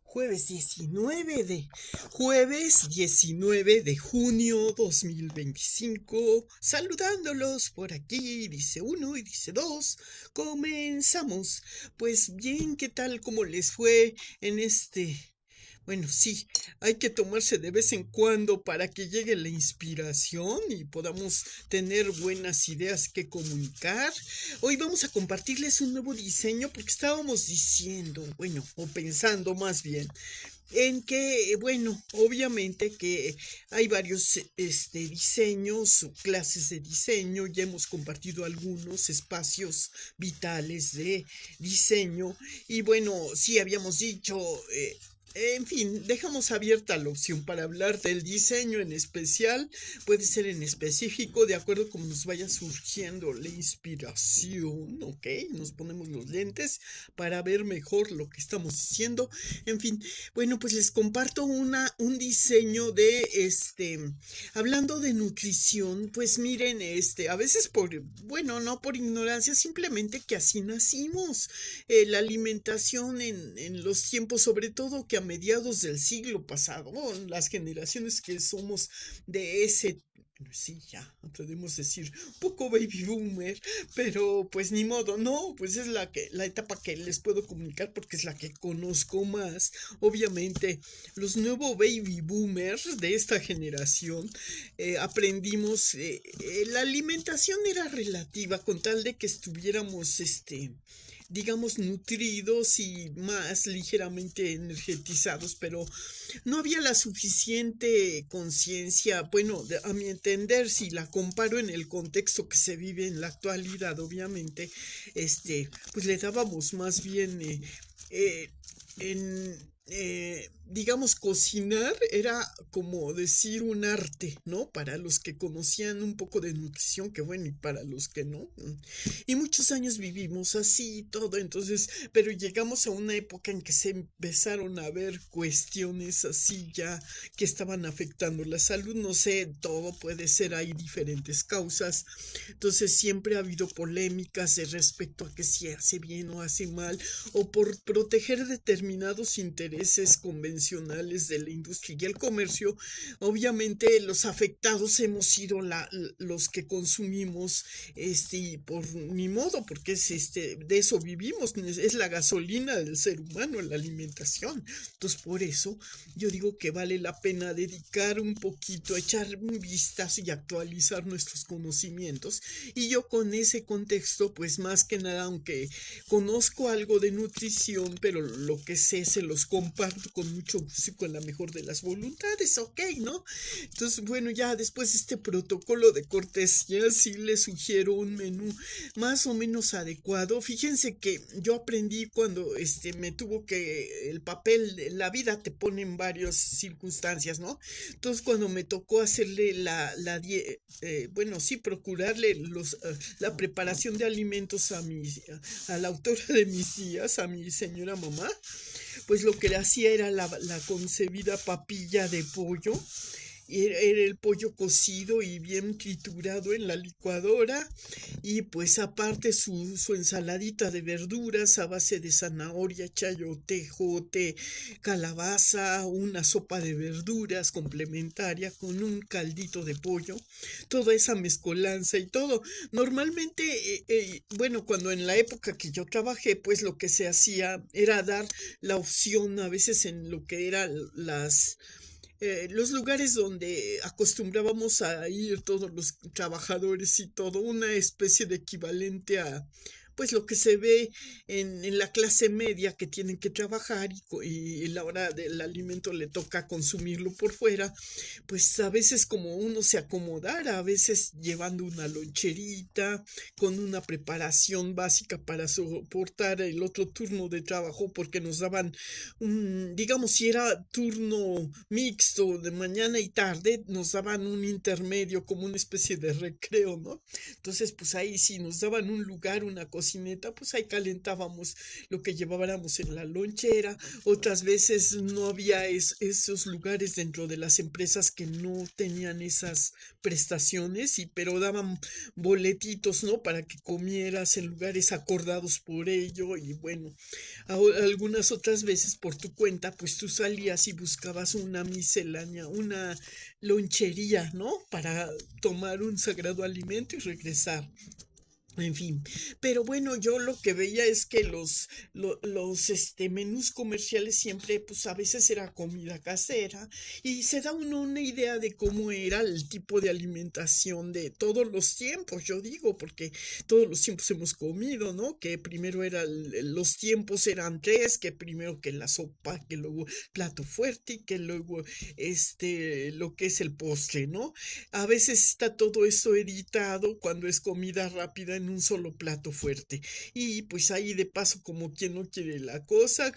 Jueves 19 de junio 2025, saludándolos por aquí, dice uno y dice dos, comenzamos. Pues bien, ¿qué tal? ¿Cómo les fue en este? Bueno, sí, hay que tomarse de vez en cuando para que llegue la inspiración y podamos tener buenas ideas que comunicar. Hoy vamos a compartirles un nuevo diseño porque estábamos diciendo, bueno, o pensando más bien, en que, bueno, obviamente que hay varios diseños, clases de diseño, ya hemos compartido algunos espacios vitales de diseño y bueno, sí habíamos dicho, en fin, dejamos abierta la opción para hablar del diseño en especial, puede ser en específico, de acuerdo como nos vaya surgiendo la inspiración, ¿ok? Nos ponemos los lentes para ver mejor lo que estamos diciendo, en fin, bueno, pues les comparto un diseño de hablando de nutrición, pues miren, a veces bueno, no por ignorancia, simplemente que así nacimos. La alimentación en los tiempos, sobre todo que a mediados del siglo pasado, las generaciones que somos de ese, sí, ya, podemos decir, un poco baby boomer, pero pues ni modo, no, pues es la etapa que les puedo comunicar porque es la que conozco más. Obviamente, los nuevos baby boomers de esta generación aprendimos, la alimentación era relativa con tal de que estuviéramos, digamos, nutridos y más ligeramente energetizados, pero no había la suficiente conciencia, bueno, a mi entender, si la comparo en el contexto que se vive en la actualidad, obviamente, pues le dábamos más bien digamos, cocinar era como decir un arte, ¿no? Para los que conocían un poco de nutrición, que bueno, y para los que no. Y muchos años vivimos así y todo, entonces, pero llegamos a una época en que se empezaron a ver cuestiones así ya que estaban afectando la salud, no sé, todo puede ser, hay diferentes causas, entonces siempre ha habido polémicas de respecto a que si hace bien o hace mal, o por proteger determinados intereses convencionales de la industria y el comercio. Obviamente los afectados hemos sido los que consumimos, y por ni modo, porque de eso vivimos, es la gasolina del ser humano, la alimentación. Entonces por eso yo digo que vale la pena dedicar un poquito, echar un vistazo y actualizar nuestros conocimientos. Y yo con ese contexto, pues más que nada, aunque conozco algo de nutrición, pero lo que sé se los comparto con mucho gusto y con la mejor de las voluntades, ok, ¿no? Entonces, bueno, ya después de este protocolo de cortesía, sí les sugiero un menú más o menos adecuado. Fíjense que yo aprendí cuando me tuvo que el papel, la vida te pone en varias circunstancias, ¿no? Entonces, cuando me tocó hacerle bueno, sí, procurarle la preparación de alimentos a la autora de mis días, a mi señora mamá, pues lo que le hacía era la concebida papilla de pollo. Era el pollo cocido y bien triturado en la licuadora, y pues aparte su ensaladita de verduras a base de zanahoria, chayote, jote, calabaza, una sopa de verduras complementaria con un caldito de pollo, toda esa mezcolanza y todo. Normalmente, bueno, cuando en la época que yo trabajé, pues lo que se hacía era dar la opción a veces en lo que eran los lugares donde acostumbrábamos a ir todos los trabajadores y todo, una especie de equivalente a pues lo que se ve en la clase media, que tienen que trabajar y la hora del alimento le toca consumirlo por fuera, pues a veces como uno se acomodara, a veces llevando una loncherita con una preparación básica para soportar el otro turno de trabajo, porque nos daban digamos, si era turno mixto de mañana y tarde, nos daban un intermedio como una especie de recreo, ¿no? Entonces, pues ahí sí nos daban un lugar, una cocineta, pues ahí calentábamos lo que llevábamos en la lonchera. Otras veces no había esos lugares dentro de las empresas que no tenían esas prestaciones, pero daban boletitos, ¿no? Para que comieras en lugares acordados por ello. Y bueno, algunas otras veces por tu cuenta, pues tú salías y buscabas una miscelánea, una lonchería, ¿no? Para tomar un sagrado alimento y regresar. En fin, pero bueno, yo lo que veía es que los menús comerciales siempre, pues a veces era comida casera y se da uno una idea de cómo era el tipo de alimentación de todos los tiempos, yo digo, porque todos los tiempos hemos comido, ¿no? Que primero los tiempos eran tres, que primero que la sopa, que luego plato fuerte y que luego lo que es el postre, ¿no? A veces está todo eso editado cuando es comida rápida en un solo plato fuerte. Y pues ahí de paso, como quien no quiere la cosa,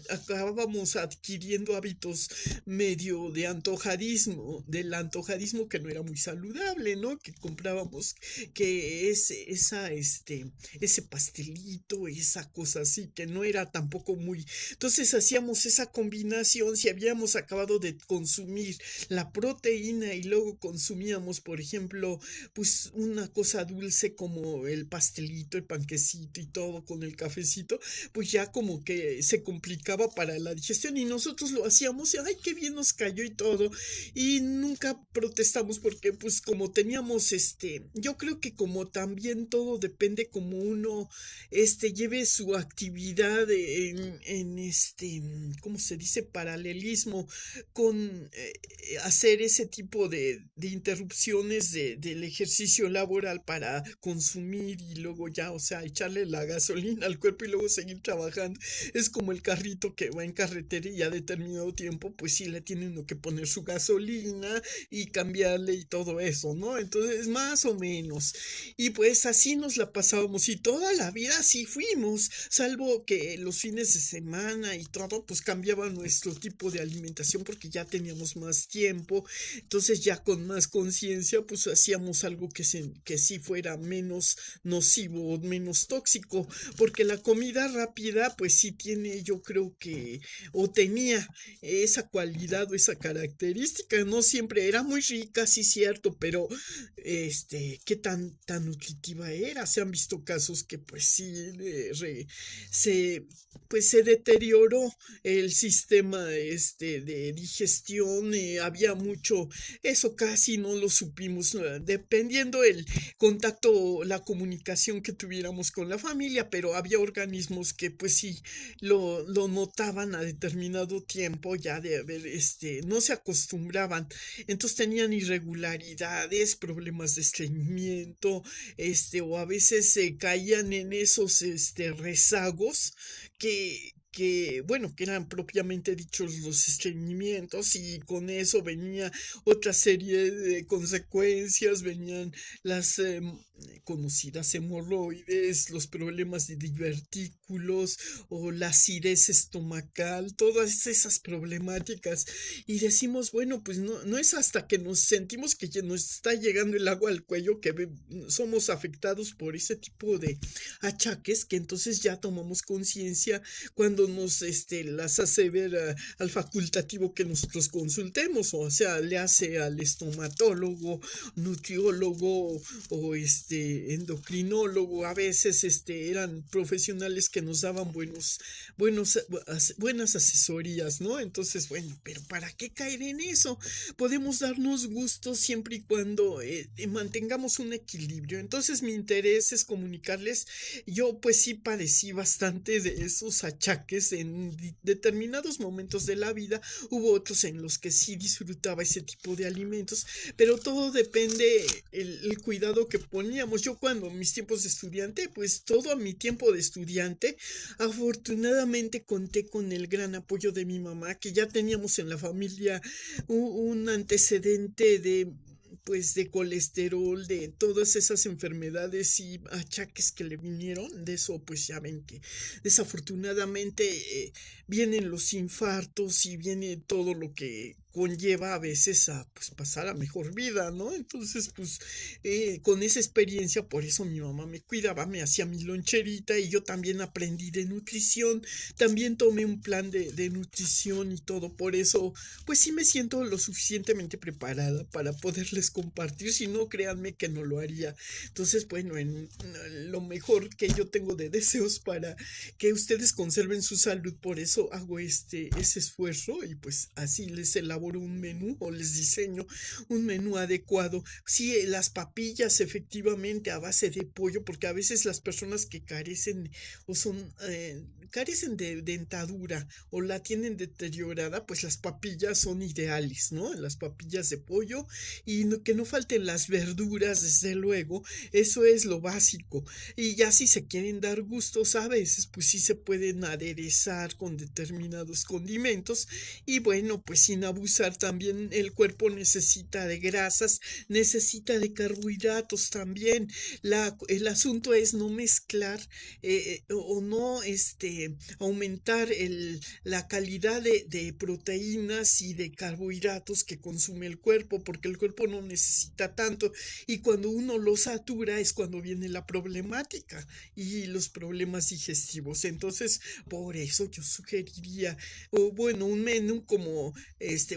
acabábamos adquiriendo hábitos medio de antojadismo, del antojadismo que no era muy saludable, ¿no? Que comprábamos que ese pastelito, esa cosa así, que no era tampoco muy. Entonces hacíamos esa combinación, si habíamos acabado de consumir la proteína y luego consumíamos, por ejemplo, pues una cosa dulce como el pastelito, el panquecito y todo con el cafecito, pues ya como que se complicaba para la digestión y nosotros lo hacíamos y ay, qué bien nos cayó y todo y nunca protestamos porque pues como teníamos yo creo que como también todo depende como uno lleve su actividad ¿cómo se dice? Paralelismo con hacer ese tipo de interrupciones del ejercicio laboral para consumir y luego ya, o sea, echarle la gasolina al cuerpo y luego seguir trabajando. Es como el carrito que va en carretera y a determinado tiempo, pues sí le tiene uno que poner su gasolina y cambiarle y todo eso, ¿no? Entonces, más o menos. Y pues así nos la pasábamos y toda la vida así fuimos, salvo que los fines de semana y todo, pues cambiaba nuestro tipo de alimentación porque ya teníamos más tiempo, entonces ya con más conciencia, pues hacíamos algo que sí fuera menos nocivo, menos tóxico, porque la comida rápida, pues sí tiene, yo creo que, o tenía esa cualidad o esa característica, no siempre era muy rica, sí cierto, pero qué tan nutritiva era. Se han visto casos que pues sí se pues se deterioró el sistema de digestión, había mucho, eso casi no lo supimos, dependiendo el contacto, la comunicación que tuviéramos con la familia, pero había organismos que pues sí lo notaban a determinado tiempo ya de haber, no se acostumbraban, entonces tenían irregularidades, problemas de estreñimiento, o a veces se caían en esos, rezagos bueno, que eran propiamente dichos los estreñimientos y con eso venía otra serie de consecuencias, venían las conocidas hemorroides, los problemas de divertículos o la acidez estomacal, todas esas problemáticas y decimos, bueno, pues no es hasta que nos sentimos que ya nos está llegando el agua al cuello que somos afectados por ese tipo de achaques que entonces ya tomamos conciencia cuando nos las hace ver al facultativo que nosotros consultemos, o sea, le hace al estomatólogo, nutriólogo o endocrinólogo, a veces eran profesionales que nos daban buenas asesorías, ¿no? Entonces, bueno, pero ¿para qué caer en eso? Podemos darnos gusto siempre y cuando mantengamos un equilibrio. Entonces, mi interés es comunicarles, yo pues sí padecí bastante de esos achaques en determinados momentos de la vida, hubo otros en los que sí disfrutaba ese tipo de alimentos, pero todo depende el cuidado que poníamos. Yo cuando mis tiempos de estudiante, pues todo a mi tiempo de estudiante, afortunadamente conté con el gran apoyo de mi mamá, que ya teníamos en la familia un antecedente de colesterol, de todas esas enfermedades y achaques que le vinieron, de eso pues ya ven que desafortunadamente vienen los infartos y viene todo lo que conlleva a veces a pues pasar a mejor vida, ¿no? Entonces, pues con esa experiencia, por eso mi mamá me cuidaba, me hacía mi loncherita y yo también aprendí de nutrición, también tomé un plan de nutrición y todo, por eso, pues sí me siento lo suficientemente preparada para poderles compartir, si no, créanme que no lo haría. Entonces, bueno, en lo mejor que yo tengo de deseos para que ustedes conserven su salud, por eso hago ese esfuerzo y pues así les elaboro un menú o les diseño un menú adecuado. Sí, las papillas efectivamente a base de pollo, porque a veces las personas que carecen o carecen de dentadura o la tienen deteriorada, pues las papillas son ideales, ¿no? Las papillas de pollo y que no falten las verduras, desde luego, eso es lo básico. Y ya si se quieren dar gustos a veces, pues sí se pueden aderezar con determinados condimentos y bueno, pues sin abusar también el cuerpo necesita de grasas, necesita de carbohidratos también. El asunto es no mezclar o no aumentar la calidad de proteínas y de carbohidratos que consume el cuerpo, porque el cuerpo no necesita tanto y cuando uno lo satura es cuando viene la problemática y los problemas digestivos. Entonces, por eso yo sugeriría, o bueno, un menú como,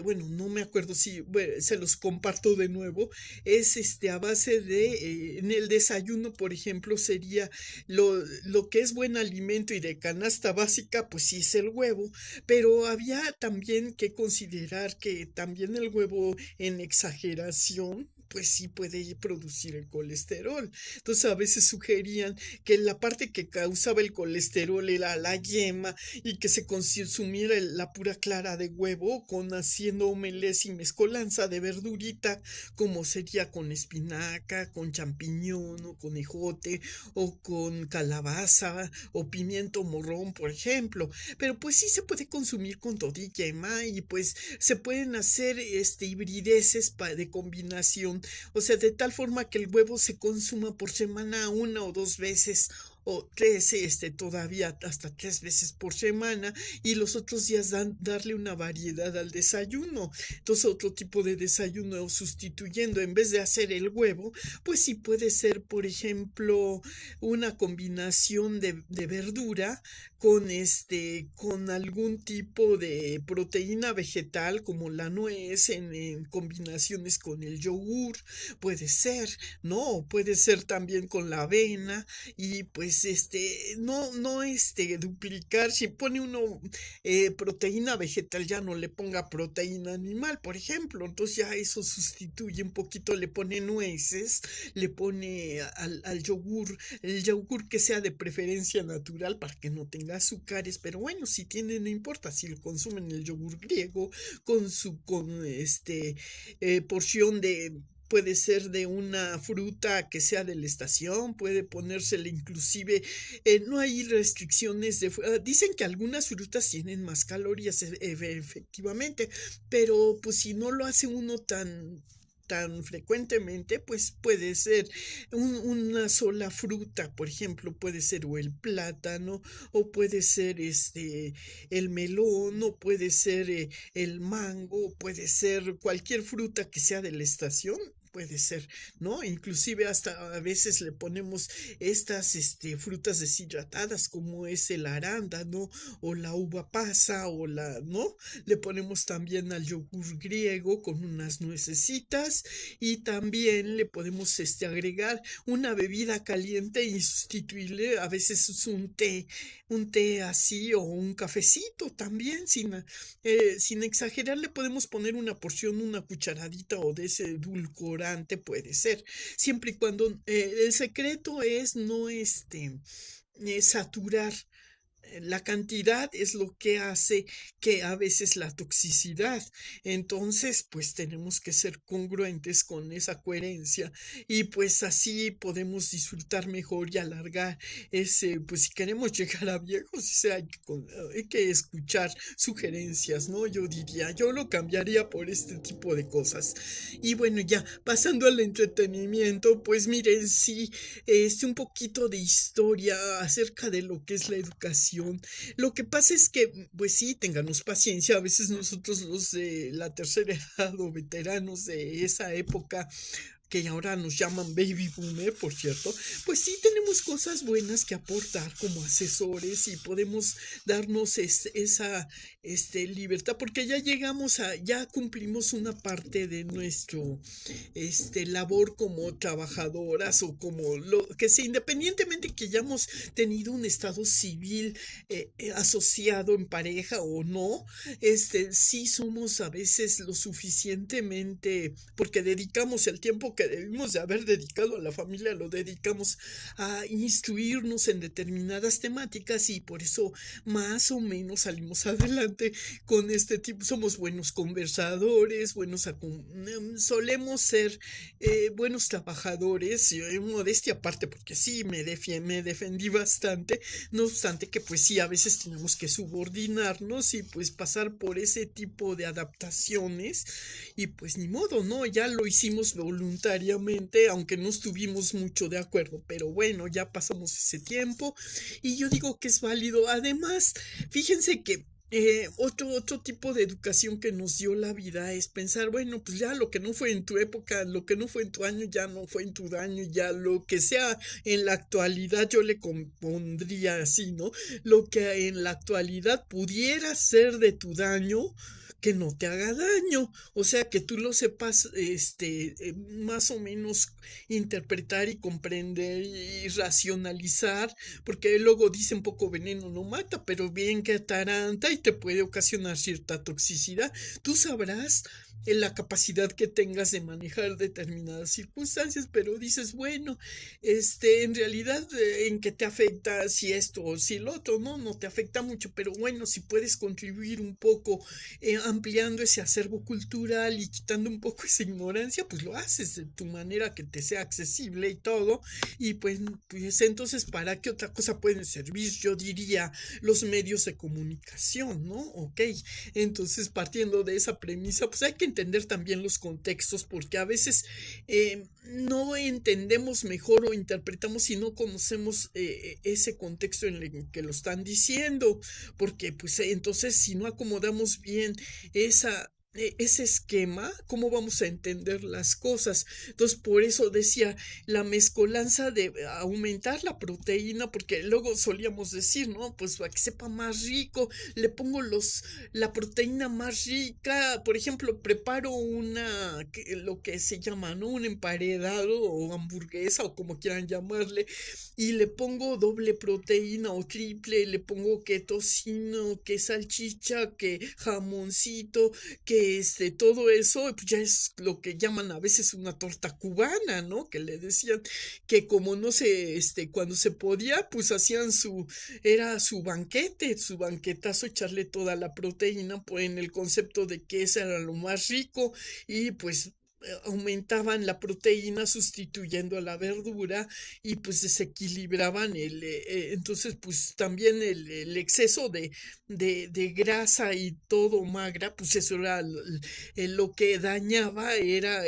bueno, no me acuerdo si, bueno, se los comparto de nuevo, es a base de, en el desayuno, por ejemplo, sería lo que es buen alimento y de canasta básica, pues sí es el huevo, pero había también que considerar que también el huevo en exageración pues sí puede producir el colesterol. Entonces a veces sugerían que la parte que causaba el colesterol era la yema y que se consumiera la pura clara de huevo con haciendo omelés y mezcolanza de verdurita, como sería con espinaca, con champiñón o con ejote o con calabaza o pimiento morrón, por ejemplo. Pero pues sí se puede consumir con todo y yema y pues se pueden hacer hibrideces de combinación, o sea, de tal forma que el huevo se consuma por semana una o dos veces o tres, todavía hasta tres veces por semana y los otros días darle una variedad al desayuno. Entonces otro tipo de desayuno sustituyendo, en vez de hacer el huevo, pues sí puede ser, por ejemplo, una combinación de verdura con algún tipo de proteína vegetal como la nuez en combinaciones con el yogur, puede ser, ¿no? Puede ser también con la avena y pues no duplicar, si pone uno proteína vegetal ya no le ponga proteína animal, por ejemplo, entonces ya eso sustituye un poquito, le pone nueces, le pone al yogur, el yogur que sea de preferencia natural para que no tenga azúcares, pero bueno, si tiene, no importa, si lo consumen el yogur griego con porción de, puede ser de una fruta que sea de la estación, puede ponérsele inclusive, no hay restricciones dicen que algunas frutas tienen más calorías, efectivamente, pero pues si no lo hace uno tan frecuentemente, pues puede ser una sola fruta, por ejemplo, puede ser o el plátano, o puede ser el melón, o puede ser el mango, puede ser cualquier fruta que sea de la estación. Puede ser, ¿no? Inclusive hasta a veces le ponemos estas frutas deshidratadas como es el arándano o la uva pasa ¿no? Le ponemos también al yogur griego con unas nuecesitas y también le podemos agregar una bebida caliente insustituible, a veces es un té así o un cafecito también, sin exagerar, le podemos poner una porción, una cucharadita o de ese edulcorante puede ser, siempre y cuando el secreto es no saturar la cantidad es lo que hace que a veces la toxicidad. Entonces, pues tenemos que ser congruentes con esa coherencia y pues así podemos disfrutar mejor y alargar pues si queremos llegar a viejos, hay que escuchar sugerencias, ¿no? Yo diría, yo lo cambiaría por este tipo de cosas. Y bueno, ya pasando al entretenimiento, pues miren, sí, un poquito de historia acerca de lo que es la educación adaptación. Lo que pasa es que, pues sí, ténganos paciencia, a veces nosotros los de la tercera edad o veteranos de esa época que ahora nos llaman baby boomer, por cierto, pues sí tenemos cosas buenas que aportar como asesores y podemos darnos esa libertad, porque ya llegamos ya cumplimos una parte de nuestro labor como trabajadoras o como lo que sea, independientemente que hayamos tenido un estado civil asociado en pareja o no, sí somos a veces lo suficientemente, porque dedicamos el tiempo que debimos de haber dedicado a la familia, lo dedicamos a instruirnos en determinadas temáticas y por eso más o menos salimos adelante con este tipo. Somos buenos conversadores, solemos ser buenos trabajadores, modestia aparte, porque sí me defendí bastante, no obstante que pues sí, a veces tenemos que subordinarnos y pues pasar por ese tipo de adaptaciones y pues ni modo, ¿no? Ya lo hicimos voluntariamente, aunque no estuvimos mucho de acuerdo, pero bueno, ya pasamos ese tiempo y yo digo que es válido. Además, fíjense que otro tipo de educación que nos dio la vida es pensar, bueno, pues ya lo que no fue en tu época, lo que no fue en tu año, ya no fue en tu daño, ya lo que sea en la actualidad, yo le compondría así, ¿no? Lo que en la actualidad pudiera ser de tu daño, que no te haga daño, o sea, que tú lo sepas, más o menos interpretar y comprender y racionalizar, porque luego dicen poco veneno no mata, pero bien que ataranta y te puede ocasionar cierta toxicidad. Tú sabrás la capacidad que tengas de manejar determinadas circunstancias, pero dices, bueno, en realidad, en qué te afecta si esto o si el otro, no te afecta mucho, pero bueno, si puedes contribuir un poco ampliando ese acervo cultural y quitando un poco esa ignorancia, pues lo haces de tu manera que te sea accesible y todo, y pues entonces, ¿para qué otra cosa pueden servir? Yo diría los medios de comunicación, ¿no? Ok, entonces partiendo de esa premisa, pues hay que entender también los contextos, porque a veces no entendemos mejor o interpretamos si no conocemos ese contexto en el que lo están diciendo, porque pues entonces si no acomodamos bien ese esquema, ¿cómo vamos a entender las cosas? Entonces, por eso decía, la mezcolanza de aumentar la proteína, porque luego solíamos decir, ¿no? Pues para que sepa más rico, le pongo la proteína más rica, por ejemplo, preparo lo que se llama, ¿no? Un emparedado o hamburguesa o como quieran llamarle, y le pongo doble proteína o triple, le pongo que tocino, que salchicha, que jamoncito, que todo eso, pues ya es lo que llaman a veces una torta cubana, ¿no? Que le decían que como no se, cuando se podía, pues hacían era su banquete, su banquetazo, echarle toda la proteína, pues en el concepto de que ese era lo más rico y pues aumentaban la proteína sustituyendo a la verdura y pues desequilibraban entonces pues también el exceso de grasa y todo magra, pues eso era lo que dañaba, era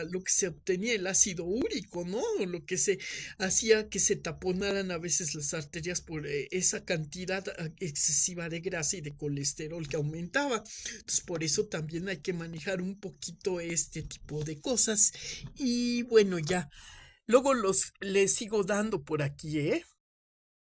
lo que se obtenía el ácido úrico, ¿no? Lo que se hacía que se taponaran a veces las arterias por esa cantidad excesiva de grasa y de colesterol que aumentaba. Entonces, por eso también hay que manejar un poquito este tipo de cosas. Y bueno, ya. Luego les sigo dando por aquí, ¿eh?